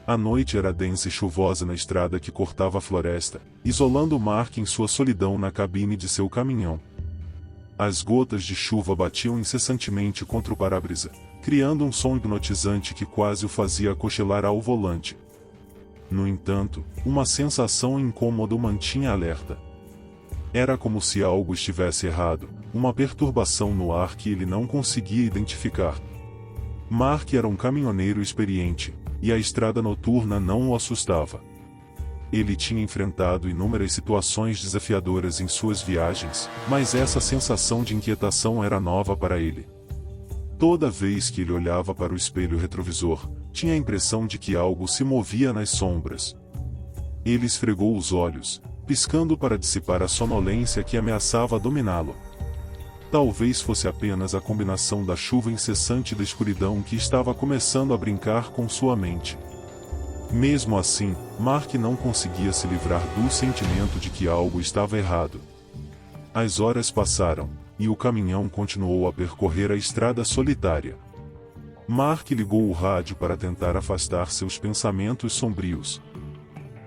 A noite era densa e chuvosa na estrada que cortava a floresta, isolando Mark em sua solidão na cabine de seu caminhão. As gotas de chuva batiam incessantemente contra o para-brisa, criando um som hipnotizante que quase o fazia cochilar ao volante. No entanto, uma sensação incômoda o mantinha alerta. Era como se algo estivesse errado, uma perturbação no ar que ele não conseguia identificar. Mark era um caminhoneiro experiente, e a estrada noturna não o assustava. Ele tinha enfrentado inúmeras situações desafiadoras em suas viagens, mas essa sensação de inquietação era nova para ele. Toda vez que ele olhava para o espelho retrovisor, tinha a impressão de que algo se movia nas sombras. Ele esfregou os olhos, piscando para dissipar a sonolência que ameaçava dominá-lo. Talvez fosse apenas a combinação da chuva incessante e da escuridão que estava começando a brincar com sua mente. Mesmo assim, Mark não conseguia se livrar do sentimento de que algo estava errado. As horas passaram, e o caminhão continuou a percorrer a estrada solitária. Mark ligou o rádio para tentar afastar seus pensamentos sombrios.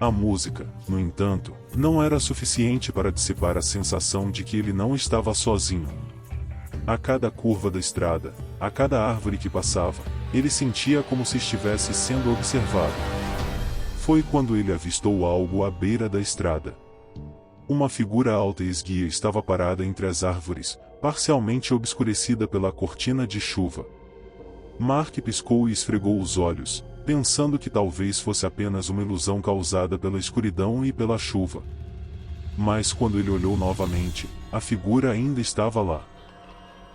A música, no entanto, não era suficiente para dissipar a sensação de que ele não estava sozinho. A cada curva da estrada, a cada árvore que passava, ele sentia como se estivesse sendo observado. Foi quando ele avistou algo à beira da estrada. Uma figura alta e esguia estava parada entre as árvores, parcialmente obscurecida pela cortina de chuva. Mark piscou e esfregou os olhos, pensando que talvez fosse apenas uma ilusão causada pela escuridão e pela chuva. Mas quando ele olhou novamente, a figura ainda estava lá.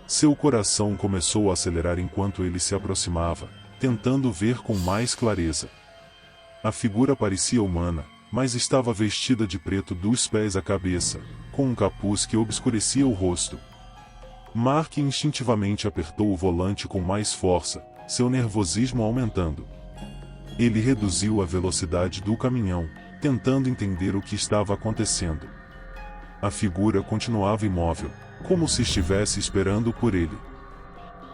Seu coração começou a acelerar enquanto ele se aproximava, tentando ver com mais clareza. A figura parecia humana, mas estava vestida de preto dos pés à cabeça, com um capuz que obscurecia o rosto. Mark instintivamente apertou o volante com mais força, seu nervosismo aumentando. Ele reduziu a velocidade do caminhão, tentando entender o que estava acontecendo. A figura continuava imóvel, como se estivesse esperando por ele.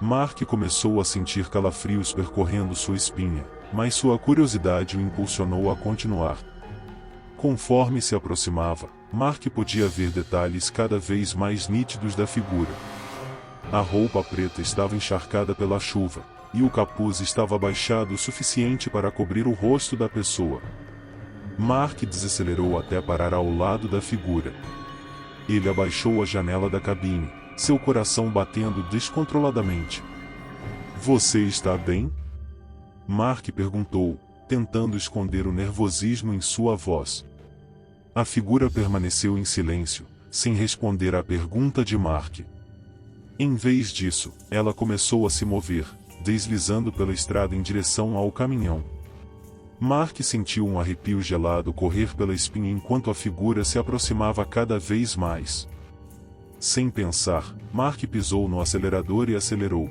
Mark começou a sentir calafrios percorrendo sua espinha, mas sua curiosidade o impulsionou a continuar. Conforme se aproximava, Mark podia ver detalhes cada vez mais nítidos da figura. A roupa preta estava encharcada pela chuva, e o capuz estava baixado o suficiente para cobrir o rosto da pessoa. Mark desacelerou até parar ao lado da figura. Ele abaixou a janela da cabine, seu coração batendo descontroladamente. "Você está bem?" Mark perguntou, tentando esconder o nervosismo em sua voz. A figura permaneceu em silêncio, sem responder à pergunta de Mark. Em vez disso, ela começou a se mover, deslizando pela estrada em direção ao caminhão. Mark sentiu um arrepio gelado correr pela espinha enquanto a figura se aproximava cada vez mais. Sem pensar, Mark pisou no acelerador e acelerou.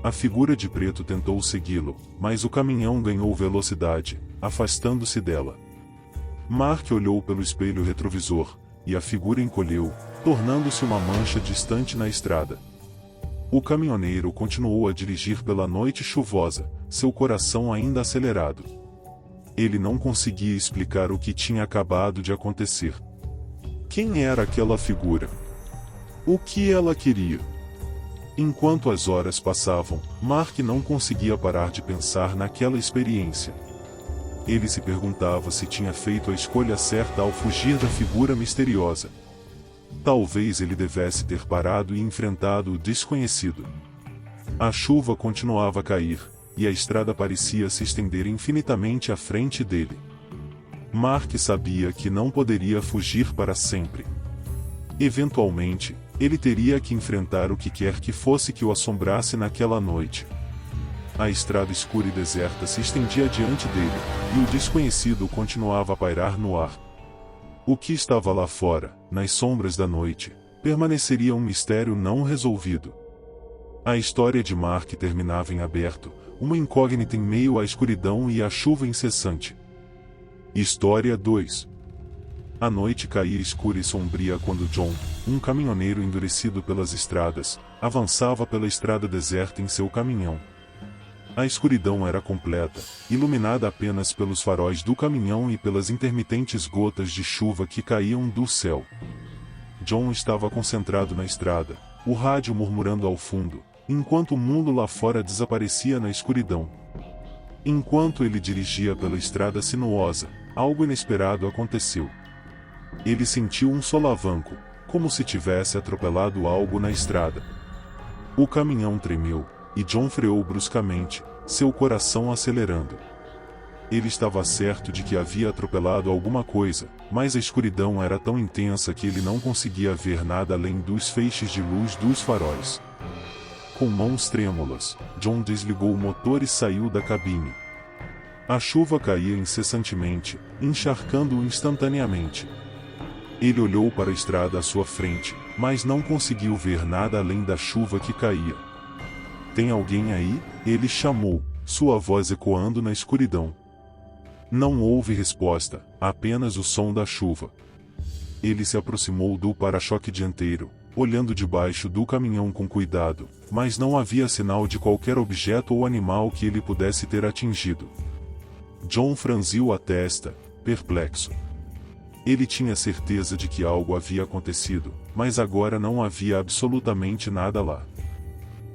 A figura de preto tentou segui-lo, mas o caminhão ganhou velocidade, afastando-se dela. Mark olhou pelo espelho retrovisor, e a figura encolheu, tornando-se uma mancha distante na estrada. O caminhoneiro continuou a dirigir pela noite chuvosa, seu coração ainda acelerado. Ele não conseguia explicar o que tinha acabado de acontecer. Quem era aquela figura? O que ela queria? Enquanto as horas passavam, Mark não conseguia parar de pensar naquela experiência. Ele se perguntava se tinha feito a escolha certa ao fugir da figura misteriosa. Talvez ele devesse ter parado e enfrentado o desconhecido. A chuva continuava a cair, e a estrada parecia se estender infinitamente à frente dele. Mark sabia que não poderia fugir para sempre. Eventualmente, ele teria que enfrentar o que quer que fosse que o assombrasse naquela noite. A estrada escura e deserta se estendia diante dele, e o desconhecido continuava a pairar no ar. O que estava lá fora, nas sombras da noite, permaneceria um mistério não resolvido. A história de Mark terminava em aberto, uma incógnita em meio à escuridão e à chuva incessante. História 2. A noite caía escura e sombria quando John, um caminhoneiro endurecido pelas estradas, avançava pela estrada deserta em seu caminhão. A escuridão era completa, iluminada apenas pelos faróis do caminhão e pelas intermitentes gotas de chuva que caíam do céu. John estava concentrado na estrada, o rádio murmurando ao fundo, enquanto o mundo lá fora desaparecia na escuridão. Enquanto ele dirigia pela estrada sinuosa, algo inesperado aconteceu. Ele sentiu um solavanco, como se tivesse atropelado algo na estrada. O caminhão tremeu, e John freou bruscamente, seu coração acelerando. Ele estava certo de que havia atropelado alguma coisa, mas a escuridão era tão intensa que ele não conseguia ver nada além dos feixes de luz dos faróis. Com mãos trêmulas, John desligou o motor e saiu da cabine. A chuva caía incessantemente, encharcando-o instantaneamente. Ele olhou para a estrada à sua frente, mas não conseguiu ver nada além da chuva que caía. "Tem alguém aí?" ele chamou, sua voz ecoando na escuridão. Não houve resposta, apenas o som da chuva. Ele se aproximou do para-choque dianteiro, olhando debaixo do caminhão com cuidado, mas não havia sinal de qualquer objeto ou animal que ele pudesse ter atingido. John franziu a testa, perplexo. Ele tinha certeza de que algo havia acontecido, mas agora não havia absolutamente nada lá.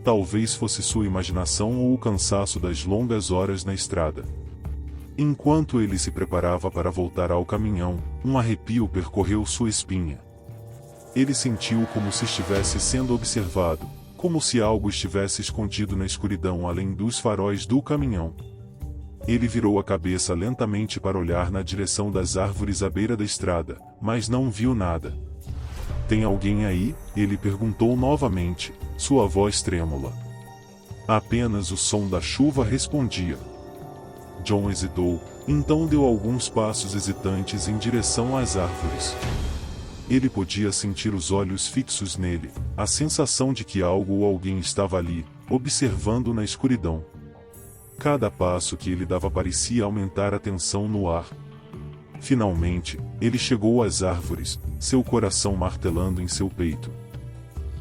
Talvez fosse sua imaginação ou o cansaço das longas horas na estrada. Enquanto ele se preparava para voltar ao caminhão, um arrepio percorreu sua espinha. Ele sentiu como se estivesse sendo observado, como se algo estivesse escondido na escuridão além dos faróis do caminhão. Ele virou a cabeça lentamente para olhar na direção das árvores à beira da estrada, mas não viu nada. "Tem alguém aí?" ele perguntou novamente, sua voz trêmula. Apenas o som da chuva respondia. John hesitou, então deu alguns passos hesitantes em direção às árvores. Ele podia sentir os olhos fixos nele, a sensação de que algo ou alguém estava ali, observando na escuridão. Cada passo que ele dava parecia aumentar a tensão no ar. Finalmente, ele chegou às árvores, seu coração martelando em seu peito.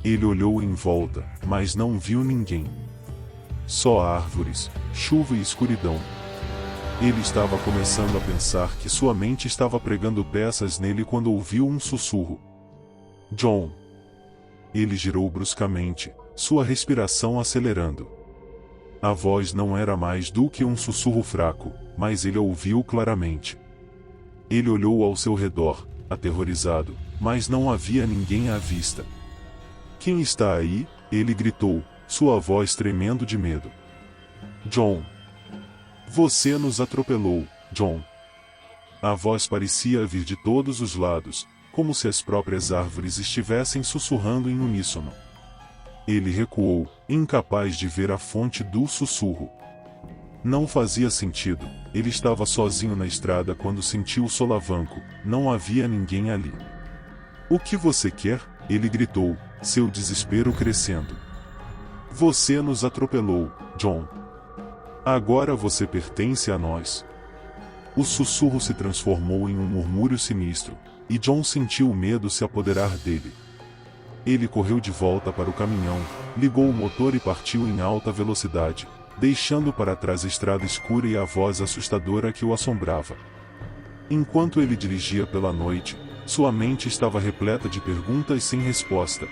Ele olhou em volta, mas não viu ninguém. Só árvores, chuva e escuridão. Ele estava começando a pensar que sua mente estava pregando peças nele quando ouviu um sussurro. "John!" Ele girou bruscamente, sua respiração acelerando. A voz não era mais do que um sussurro fraco, mas ele a ouviu claramente. Ele olhou ao seu redor, aterrorizado, mas não havia ninguém à vista. "Quem está aí?" ele gritou, sua voz tremendo de medo. "John! Você nos atropelou, John!" A voz parecia vir de todos os lados, como se as próprias árvores estivessem sussurrando em uníssono. Ele recuou, incapaz de ver a fonte do sussurro. Não fazia sentido, ele estava sozinho na estrada quando sentiu o solavanco, não havia ninguém ali. "O que você quer?" ele gritou, seu desespero crescendo. "Você nos atropelou, John. Agora você pertence a nós." O sussurro se transformou em um murmúrio sinistro, e John sentiu o medo se apoderar dele. Ele correu de volta para o caminhão, ligou o motor e partiu em alta velocidade, deixando para trás a estrada escura e a voz assustadora que o assombrava. Enquanto ele dirigia pela noite, sua mente estava repleta de perguntas sem resposta.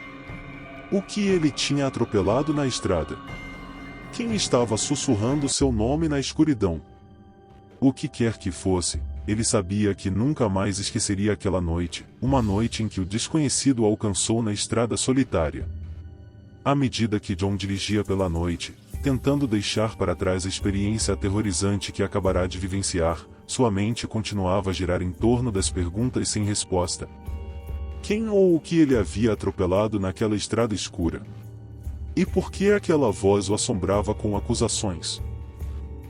O que ele tinha atropelado na estrada? Quem estava sussurrando seu nome na escuridão? O que quer que fosse, ele sabia que nunca mais esqueceria aquela noite, uma noite em que o desconhecido o alcançou na estrada solitária. À medida que John dirigia pela noite, tentando deixar para trás a experiência aterrorizante que acabará de vivenciar, sua mente continuava a girar em torno das perguntas sem resposta. Quem ou o que ele havia atropelado naquela estrada escura? E por que aquela voz o assombrava com acusações?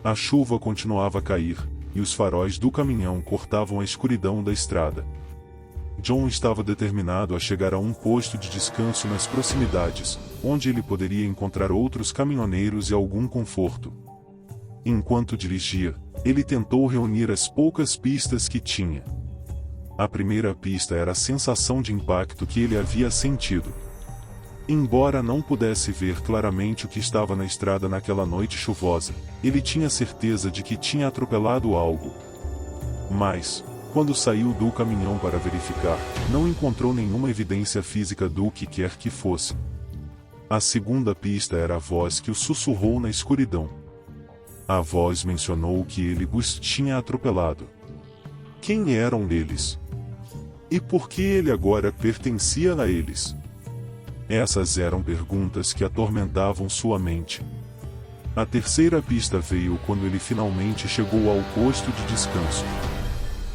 A chuva continuava a cair, e os faróis do caminhão cortavam a escuridão da estrada. John estava determinado a chegar a um posto de descanso nas proximidades, onde ele poderia encontrar outros caminhoneiros e algum conforto. Enquanto dirigia, ele tentou reunir as poucas pistas que tinha. A primeira pista era a sensação de impacto que ele havia sentido. Embora não pudesse ver claramente o que estava na estrada naquela noite chuvosa, ele tinha certeza de que tinha atropelado algo. Mas, quando saiu do caminhão para verificar, não encontrou nenhuma evidência física do que quer que fosse. A segunda pista era a voz que o sussurrou na escuridão. A voz mencionou que ele os tinha atropelado. Quem eram eles? E por que ele agora pertencia a eles? Essas eram perguntas que atormentavam sua mente. A terceira pista veio quando ele finalmente chegou ao posto de descanso.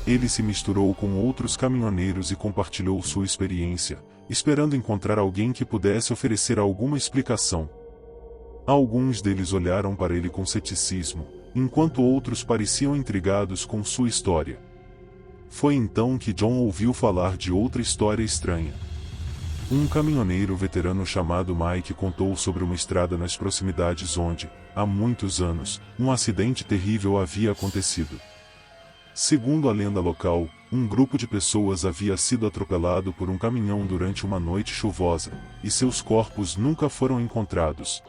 Ele se misturou com outros caminhoneiros e compartilhou sua experiência, esperando encontrar alguém que pudesse oferecer alguma explicação. Alguns deles olharam para ele com ceticismo, enquanto outros pareciam intrigados com sua história. Foi então que John ouviu falar de outra história estranha. Um caminhoneiro veterano chamado Mike contou sobre uma estrada nas proximidades onde, há muitos anos, um acidente terrível havia acontecido. Segundo a lenda local, um grupo de pessoas havia sido atropelado por um caminhão durante uma noite chuvosa, e seus corpos nunca foram encontrados.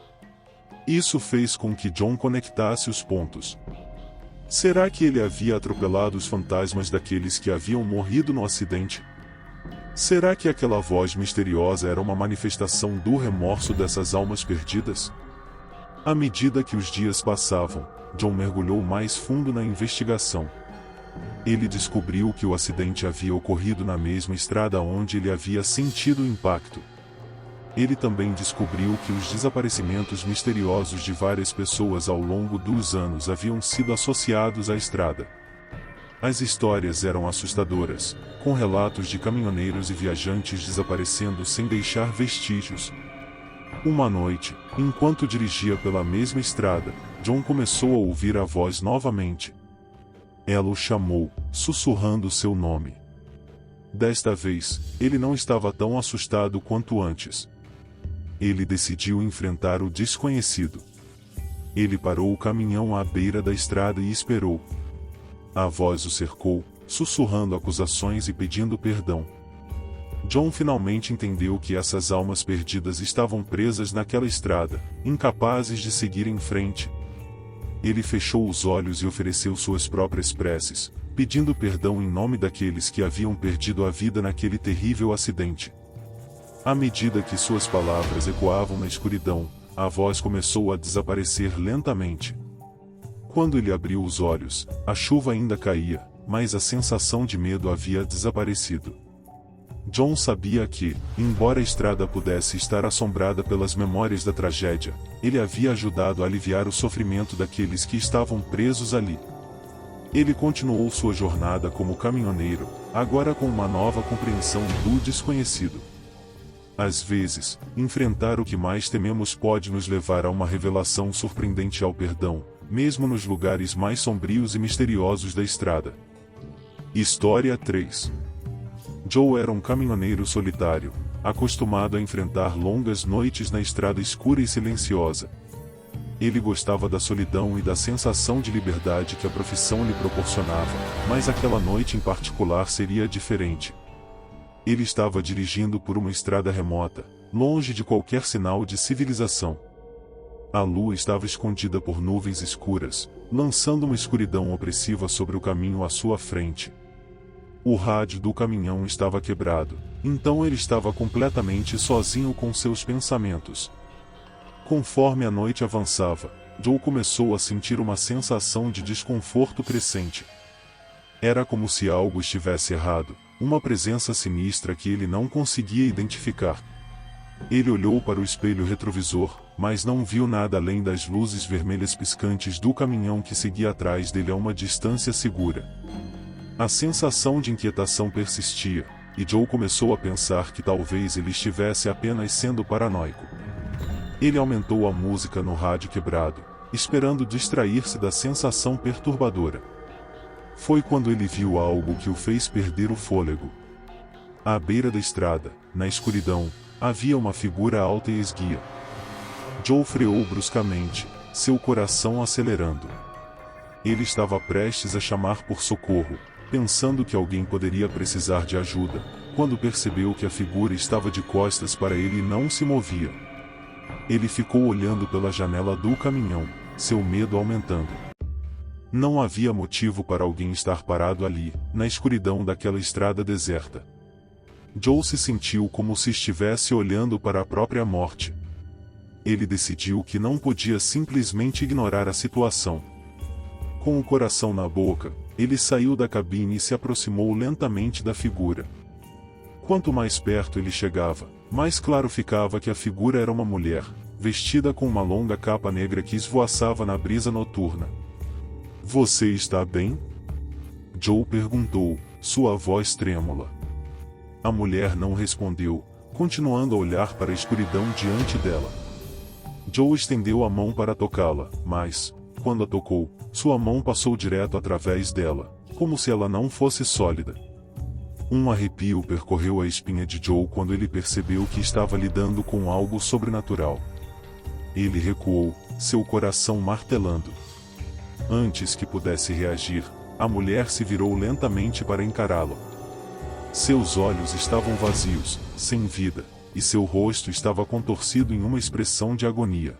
Isso fez com que John conectasse os pontos. Será que ele havia atropelado os fantasmas daqueles que haviam morrido no acidente? Será que aquela voz misteriosa era uma manifestação do remorso dessas almas perdidas? À medida que os dias passavam, John mergulhou mais fundo na investigação. Ele descobriu que o acidente havia ocorrido na mesma estrada onde ele havia sentido o impacto. Ele também descobriu que os desaparecimentos misteriosos de várias pessoas ao longo dos anos haviam sido associados à estrada. As histórias eram assustadoras, com relatos de caminhoneiros e viajantes desaparecendo sem deixar vestígios. Uma noite, enquanto dirigia pela mesma estrada, John começou a ouvir a voz novamente. Ela o chamou, sussurrando seu nome. Desta vez, ele não estava tão assustado quanto antes. Ele decidiu enfrentar o desconhecido. Ele parou o caminhão à beira da estrada e esperou. A voz o cercou, sussurrando acusações e pedindo perdão. John finalmente entendeu que essas almas perdidas estavam presas naquela estrada, incapazes de seguir em frente. Ele fechou os olhos e ofereceu suas próprias preces, pedindo perdão em nome daqueles que haviam perdido a vida naquele terrível acidente. À medida que suas palavras ecoavam na escuridão, a voz começou a desaparecer lentamente. Quando ele abriu os olhos, a chuva ainda caía, mas a sensação de medo havia desaparecido. John sabia que, embora a estrada pudesse estar assombrada pelas memórias da tragédia, ele havia ajudado a aliviar o sofrimento daqueles que estavam presos ali. Ele continuou sua jornada como caminhoneiro, agora com uma nova compreensão do desconhecido. Às vezes, enfrentar o que mais tememos pode nos levar a uma revelação surpreendente ao perdão, mesmo nos lugares mais sombrios e misteriosos da estrada. História 3. Joe era um caminhoneiro solitário, acostumado a enfrentar longas noites na estrada escura e silenciosa. Ele gostava da solidão e da sensação de liberdade que a profissão lhe proporcionava, mas aquela noite em particular seria diferente. Ele estava dirigindo por uma estrada remota, longe de qualquer sinal de civilização. A lua estava escondida por nuvens escuras, lançando uma escuridão opressiva sobre o caminho à sua frente. O rádio do caminhão estava quebrado, então ele estava completamente sozinho com seus pensamentos. Conforme a noite avançava, Joe começou a sentir uma sensação de desconforto crescente. Era como se algo estivesse errado, uma presença sinistra que ele não conseguia identificar. Ele olhou para o espelho retrovisor, mas não viu nada além das luzes vermelhas piscantes do caminhão que seguia atrás dele a uma distância segura. A sensação de inquietação persistia, e Joe começou a pensar que talvez ele estivesse apenas sendo paranoico. Ele aumentou a música no rádio quebrado, esperando distrair-se da sensação perturbadora. Foi quando ele viu algo que o fez perder o fôlego. À beira da estrada, na escuridão, havia uma figura alta e esguia. Joe freou bruscamente, seu coração acelerando. Ele estava prestes a chamar por socorro, pensando que alguém poderia precisar de ajuda, quando percebeu que a figura estava de costas para ele e não se movia. Ele ficou olhando pela janela do caminhão, seu medo aumentando. Não havia motivo para alguém estar parado ali, na escuridão daquela estrada deserta. Joe se sentiu como se estivesse olhando para a própria morte. Ele decidiu que não podia simplesmente ignorar a situação. Com o coração na boca, ele saiu da cabine e se aproximou lentamente da figura. Quanto mais perto ele chegava, mais claro ficava que a figura era uma mulher, vestida com uma longa capa negra que esvoaçava na brisa noturna. "Você está bem?" Joe perguntou, sua voz trêmula. A mulher não respondeu, continuando a olhar para a escuridão diante dela. Joe estendeu a mão para tocá-la, mas, quando a tocou, sua mão passou direto através dela, como se ela não fosse sólida. Um arrepio percorreu a espinha de Joe quando ele percebeu que estava lidando com algo sobrenatural. Ele recuou, seu coração martelando. Antes que pudesse reagir, a mulher se virou lentamente para encará-lo. Seus olhos estavam vazios, sem vida, e seu rosto estava contorcido em uma expressão de agonia.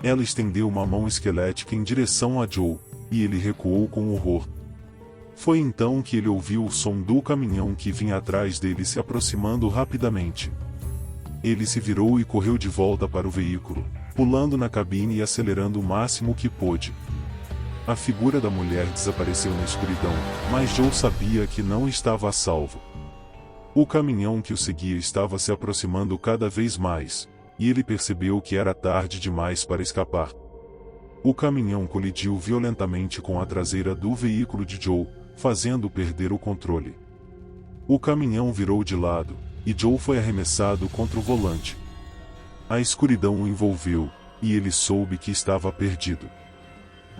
Ela estendeu uma mão esquelética em direção a Joe, e ele recuou com horror. Foi então que ele ouviu o som do caminhão que vinha atrás dele se aproximando rapidamente. Ele se virou e correu de volta para o veículo, pulando na cabine e acelerando o máximo que pôde. A figura da mulher desapareceu na escuridão, mas Joe sabia que não estava a salvo. O caminhão que o seguia estava se aproximando cada vez mais, e ele percebeu que era tarde demais para escapar. O caminhão colidiu violentamente com a traseira do veículo de Joe, fazendo-o perder o controle. O caminhão virou de lado, e Joe foi arremessado contra o volante. A escuridão o envolveu, e ele soube que estava perdido.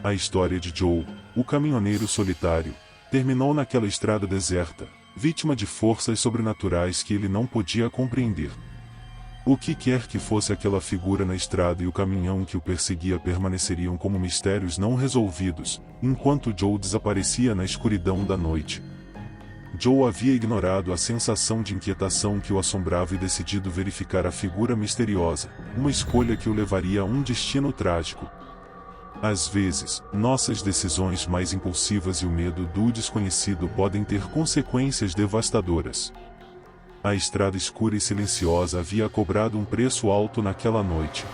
A história de Joe, o caminhoneiro solitário, terminou naquela estrada deserta, vítima de forças sobrenaturais que ele não podia compreender. O que quer que fosse aquela figura na estrada e o caminhão que o perseguia permaneceriam como mistérios não resolvidos, enquanto Joe desaparecia na escuridão da noite. Joe havia ignorado a sensação de inquietação que o assombrava e decidido verificar a figura misteriosa, uma escolha que o levaria a um destino trágico. Às vezes, nossas decisões mais impulsivas e o medo do desconhecido podem ter consequências devastadoras. A estrada escura e silenciosa havia cobrado um preço alto naquela noite.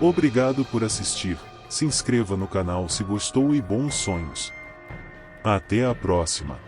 Obrigado por assistir, se inscreva no canal se gostou e bons sonhos. Até a próxima.